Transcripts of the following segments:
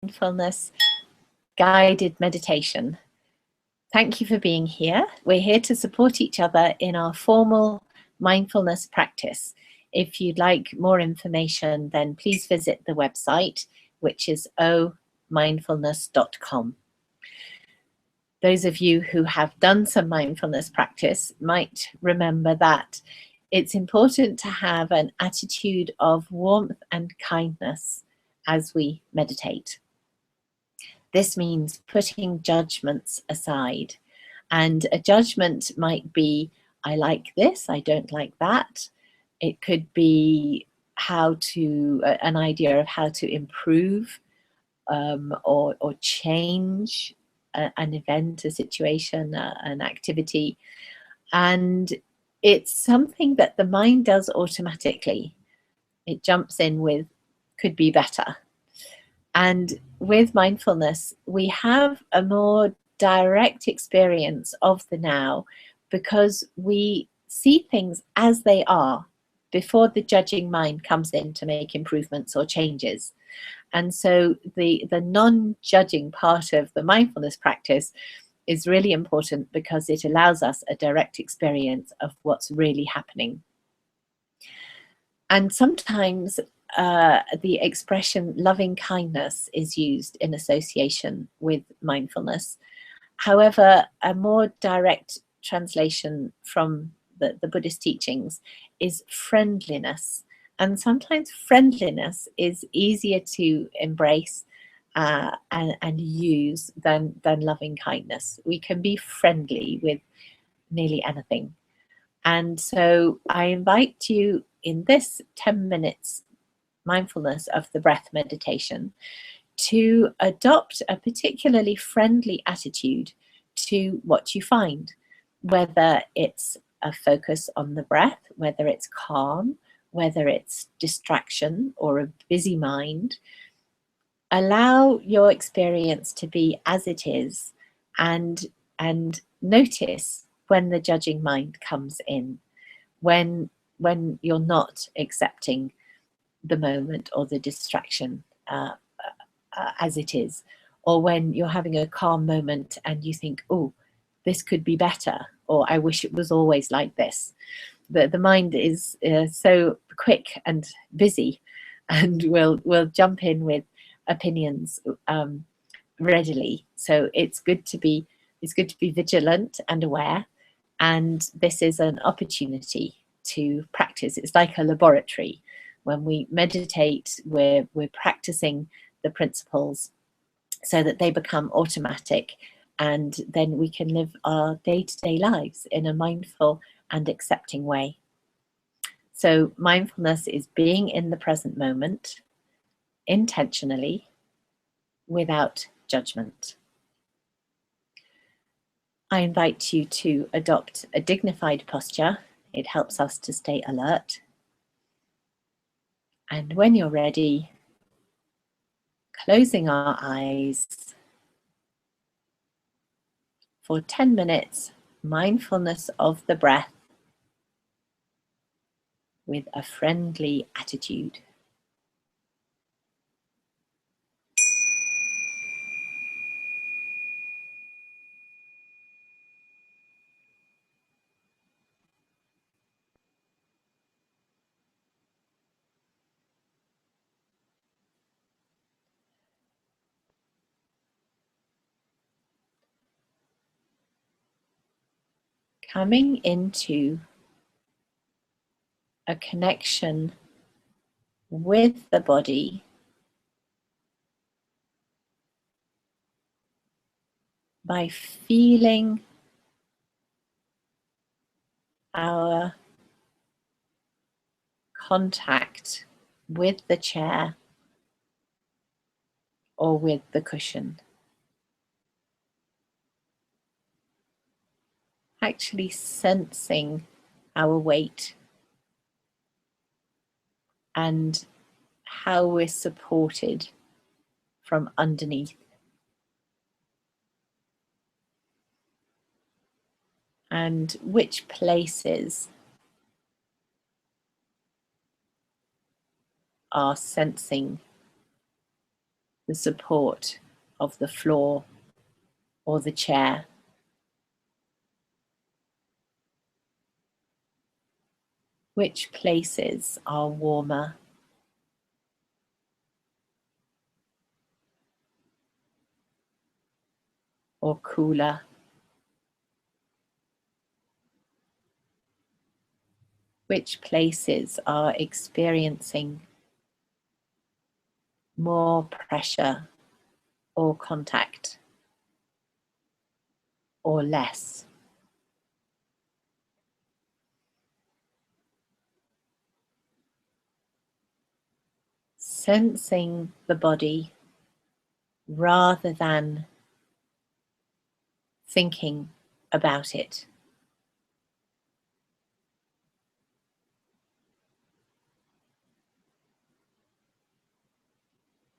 Mindfulness guided meditation. Thank you for being here. We're here to support each other in our formal mindfulness practice. If you'd like more information, then please visit the website, which is omindfulness.com. Those of you who have done some mindfulness practice might remember that it's important to have an attitude of warmth and kindness as we meditate. This means putting judgments aside. And a judgment might be, I like this, I don't like that. It could be an idea of how to improve or change an event, a situation, an activity. And it's something that the mind does automatically. It jumps in with, could be better. And with mindfulness, we have a more direct experience of the now because we see things as they are before the judging mind comes in to make improvements or changes. And so the non-judging part of the mindfulness practice is really important because it allows us a direct experience of what's really happening. And sometimes the expression loving kindness is used in association with mindfulness. However, a more direct translation from the Buddhist teachings is friendliness. And sometimes friendliness is easier to embrace and use than loving kindness. We can be friendly with nearly anything. And so I invite you in this 10 minutes mindfulness of the breath meditation to adopt a particularly friendly attitude to what you find, whether it's a focus on the breath, whether it's calm, whether it's distraction or a busy mind. Allow your experience to be as it is and notice when the judging mind comes in, when you're not accepting the moment or the distraction as it is, or when you're having a calm moment and you think, oh, this could be better, or I wish it was always like this. The mind is so quick and busy and will jump in with opinions readily. So it's good to be vigilant and aware, and this is an opportunity to practice. It's like a laboratory. When we meditate, we're practicing the principles so that they become automatic, and then we can live our day-to-day lives in a mindful and accepting way. So mindfulness is being in the present moment intentionally without judgment. I invite you to adopt a dignified posture. It helps us to stay alert. And when you're ready, closing our eyes for 10 minutes, mindfulness of the breath with a friendly attitude. Coming into a connection with the body by feeling our contact with the chair or with the cushion. Actually sensing our weight and how we're supported from underneath. And which places are sensing the support of the floor or the chair. Which places are warmer? Or cooler? Which places are experiencing more pressure or contact, or less? Sensing the body rather than thinking about it.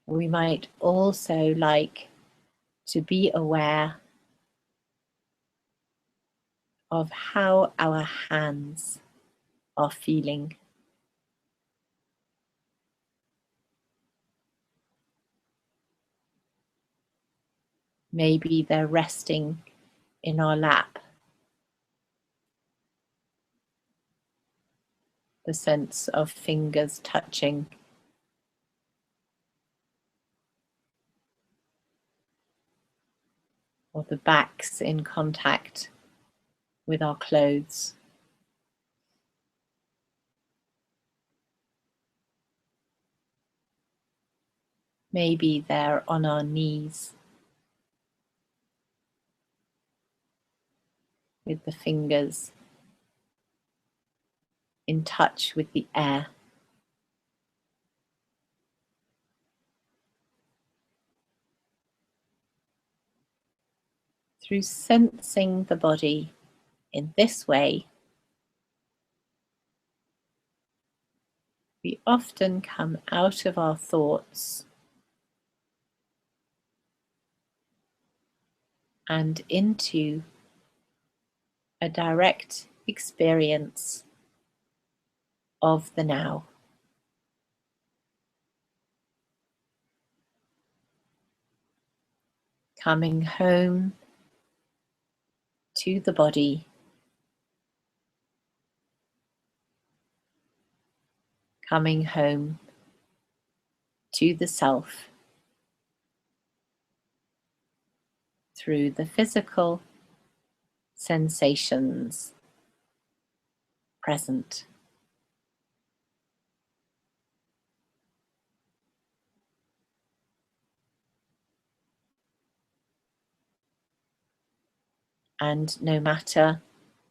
We might also like to be aware of how our hands are feeling. Maybe they're resting in our lap. The sense of fingers touching. Or the backs in contact with our clothes. Maybe they're on our knees, with the fingers in touch with the air. Through sensing the body in this way, we often come out of our thoughts and into a direct experience of the now. Coming home to the body, coming home to the self through the physical sensations present. And no matter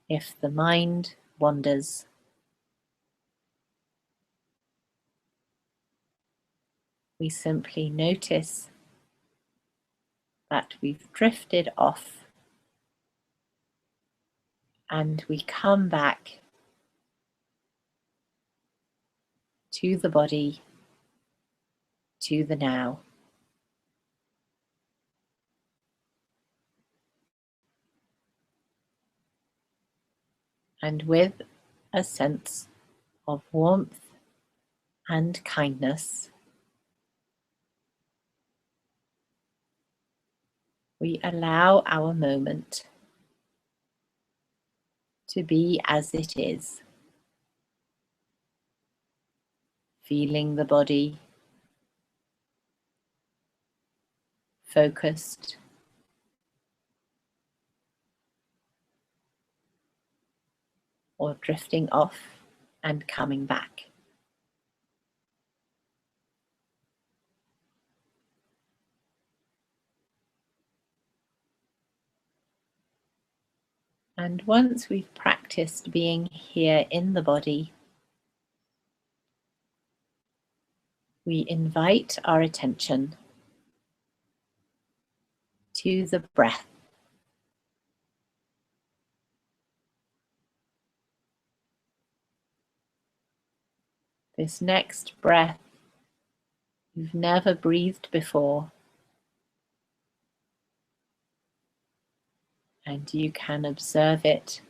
if the mind wanders, we simply notice that we've drifted off and we come back to the body, to the now. And with a sense of warmth and kindness, we allow our moment to be as it is, feeling the body focused, or drifting off and coming back. And once we've practiced being here in the body, we invite our attention to the breath. This next breath you've never breathed before, and you can observe it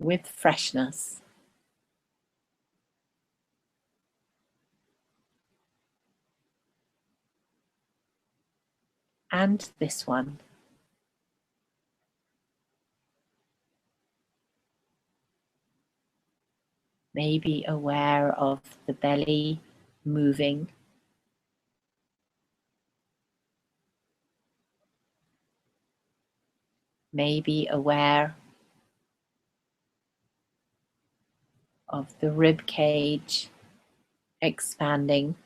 with freshness. and this one. Maybe aware of the belly moving. Maybe aware of the rib cage expanding.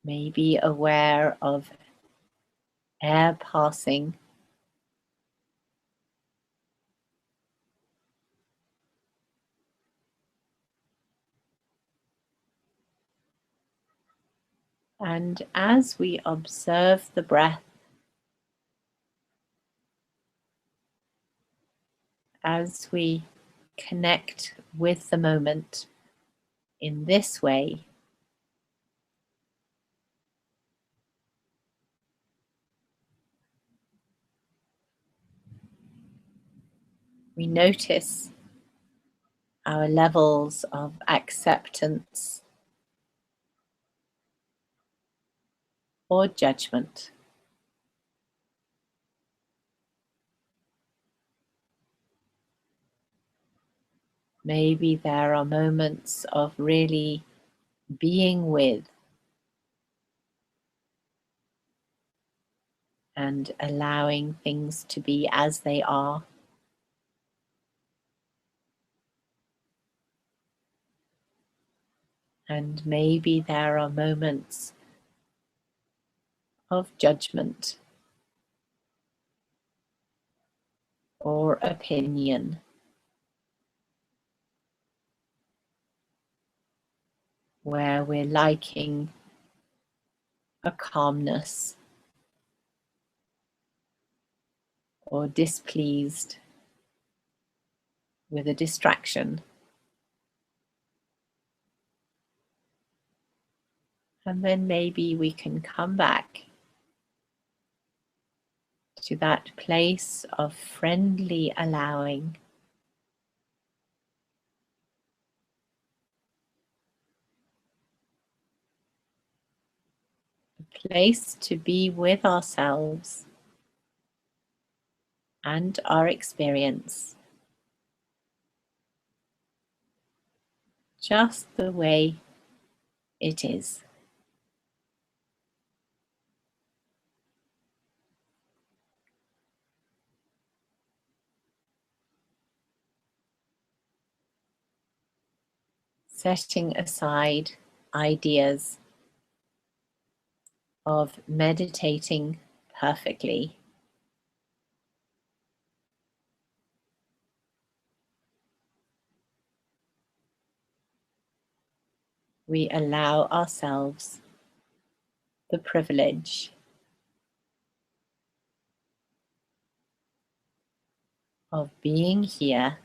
Maybe aware of air passing. And as we observe the breath, as we connect with the moment in this way, we notice our levels of acceptance or judgment. Maybe there are moments of really being with and allowing things to be as they are. And maybe there are moments of judgment or opinion, where we're liking a calmness or displeased with a distraction. And then maybe we can come back to that place of friendly allowing, a place to be with ourselves and our experience, just the way it is. Setting aside ideas of meditating perfectly. We allow ourselves the privilege of being here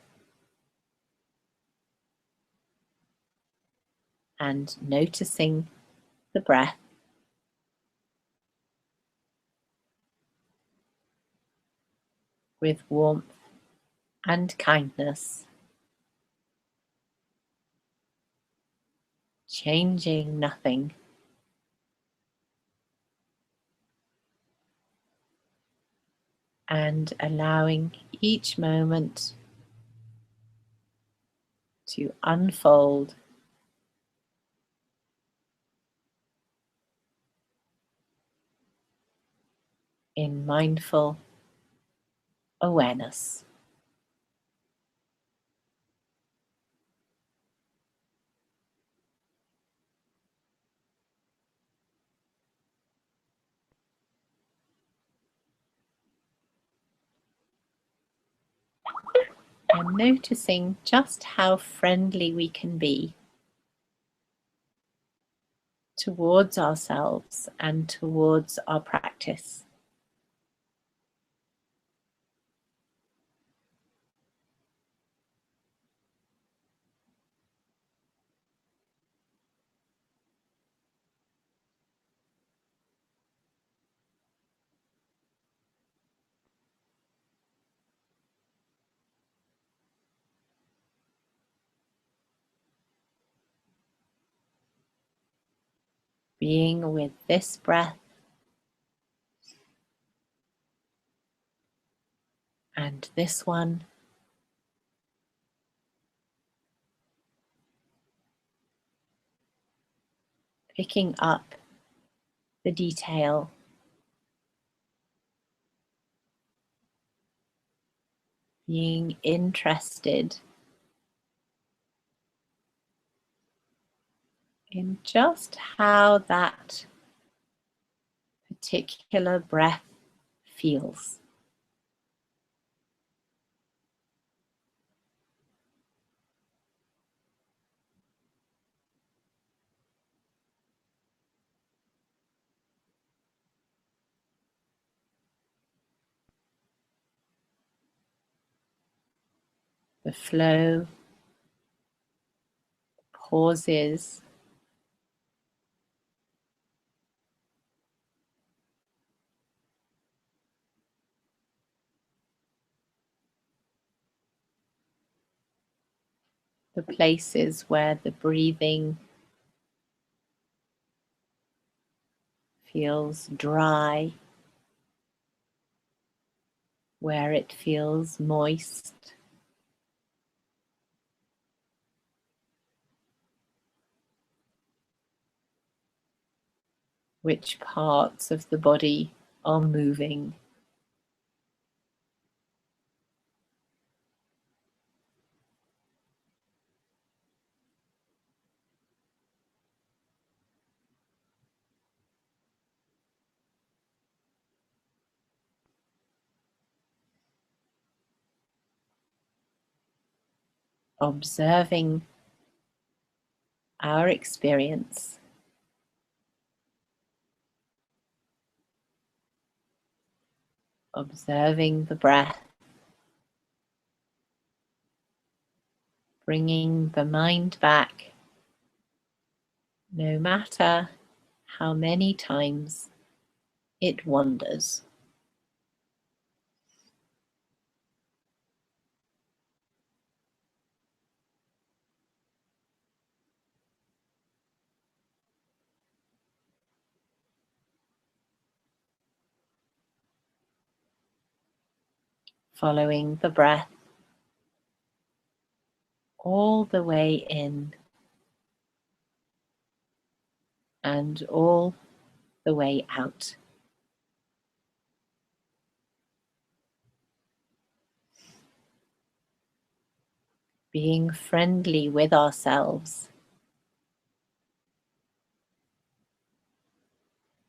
and noticing the breath with warmth and kindness, changing nothing, and allowing each moment to unfold in mindful awareness. And noticing just how friendly we can be towards ourselves and towards our practice. being with this breath and this one. Picking up the detail, being interested in just how that particular breath feels. The flow, pauses, the places where the breathing feels dry, where it feels moist. Which parts of the body are moving. Observing our experience, observing the breath, bringing the mind back, no matter how many times it wanders. Following the breath all the way in and all the way out. Being friendly with ourselves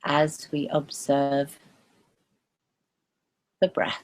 as we observe the breath.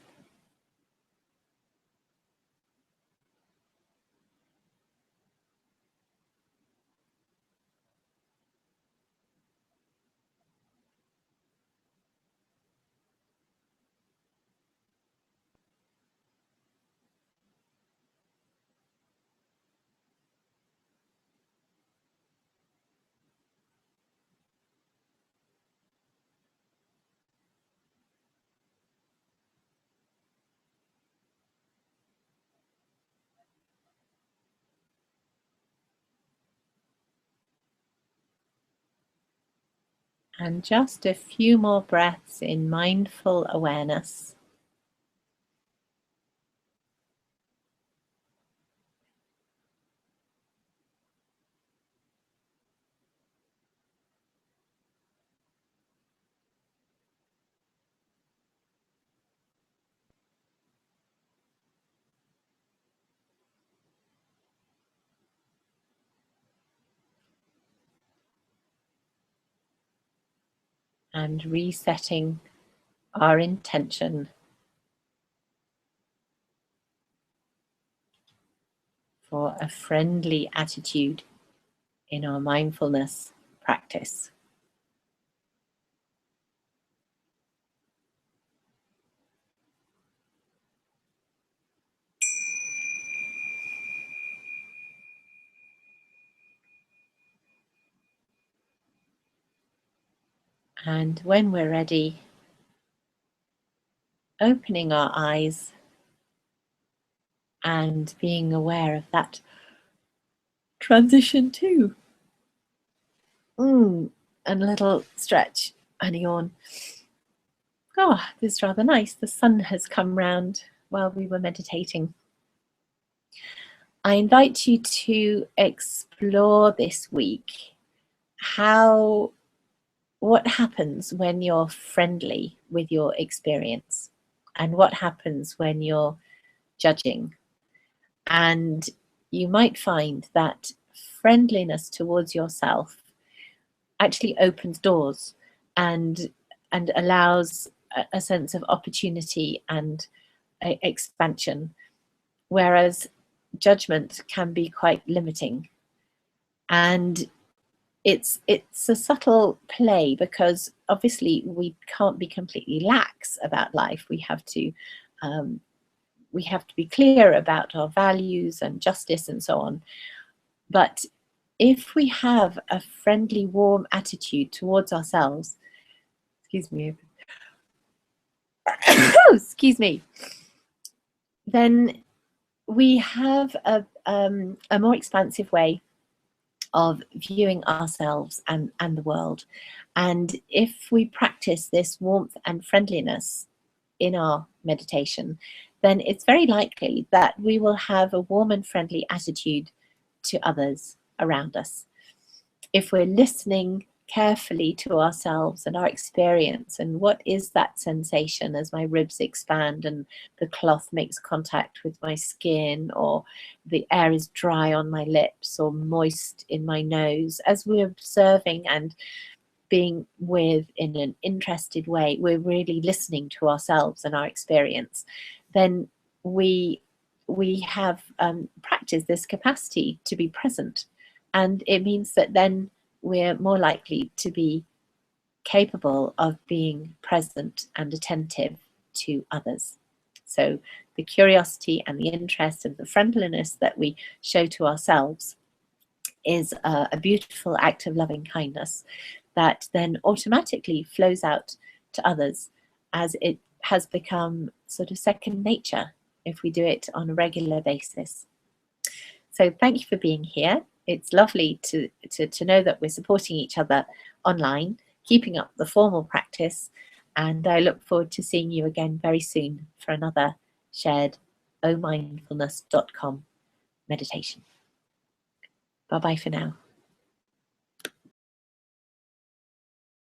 And just a few more breaths in mindful awareness. And resetting our intention for a friendly attitude in our mindfulness practice. And when we're ready, opening our eyes and being aware of that transition too. and a little stretch and a yawn. Oh, this is rather nice. The sun has come round while we were meditating. I invite you to explore this week what happens when you're friendly with your experience, and what happens when you're judging. And you might find that friendliness towards yourself actually opens doors and allows a sense of opportunity and expansion, whereas judgment can be quite limiting. And it's a subtle play, because obviously we can't be completely lax about life. We have to be clear about our values and justice and so on. But if we have a friendly, warm attitude towards ourselves, excuse me, then we have a more expansive way of viewing ourselves and the world. And if we practice this warmth and friendliness in our meditation, then it's very likely that we will have a warm and friendly attitude to others around us. If we're listening carefully to ourselves and our experience, and what is that sensation as my ribs expand and the cloth makes contact with my skin, or the air is dry on my lips or moist in my nose, as we're observing and being with in an interested way, we're really listening to ourselves and our experience, then we have practiced this capacity to be present. And it means that then we're more likely to be capable of being present and attentive to others. So the curiosity and the interest and the friendliness that we show to ourselves is a beautiful act of loving kindness that then automatically flows out to others, as it has become sort of second nature if we do it on a regular basis. So thank you for being here. It's lovely to know that we're supporting each other online, keeping up the formal practice, and I look forward to seeing you again very soon for another shared omindfulness.com meditation. Bye-bye for now.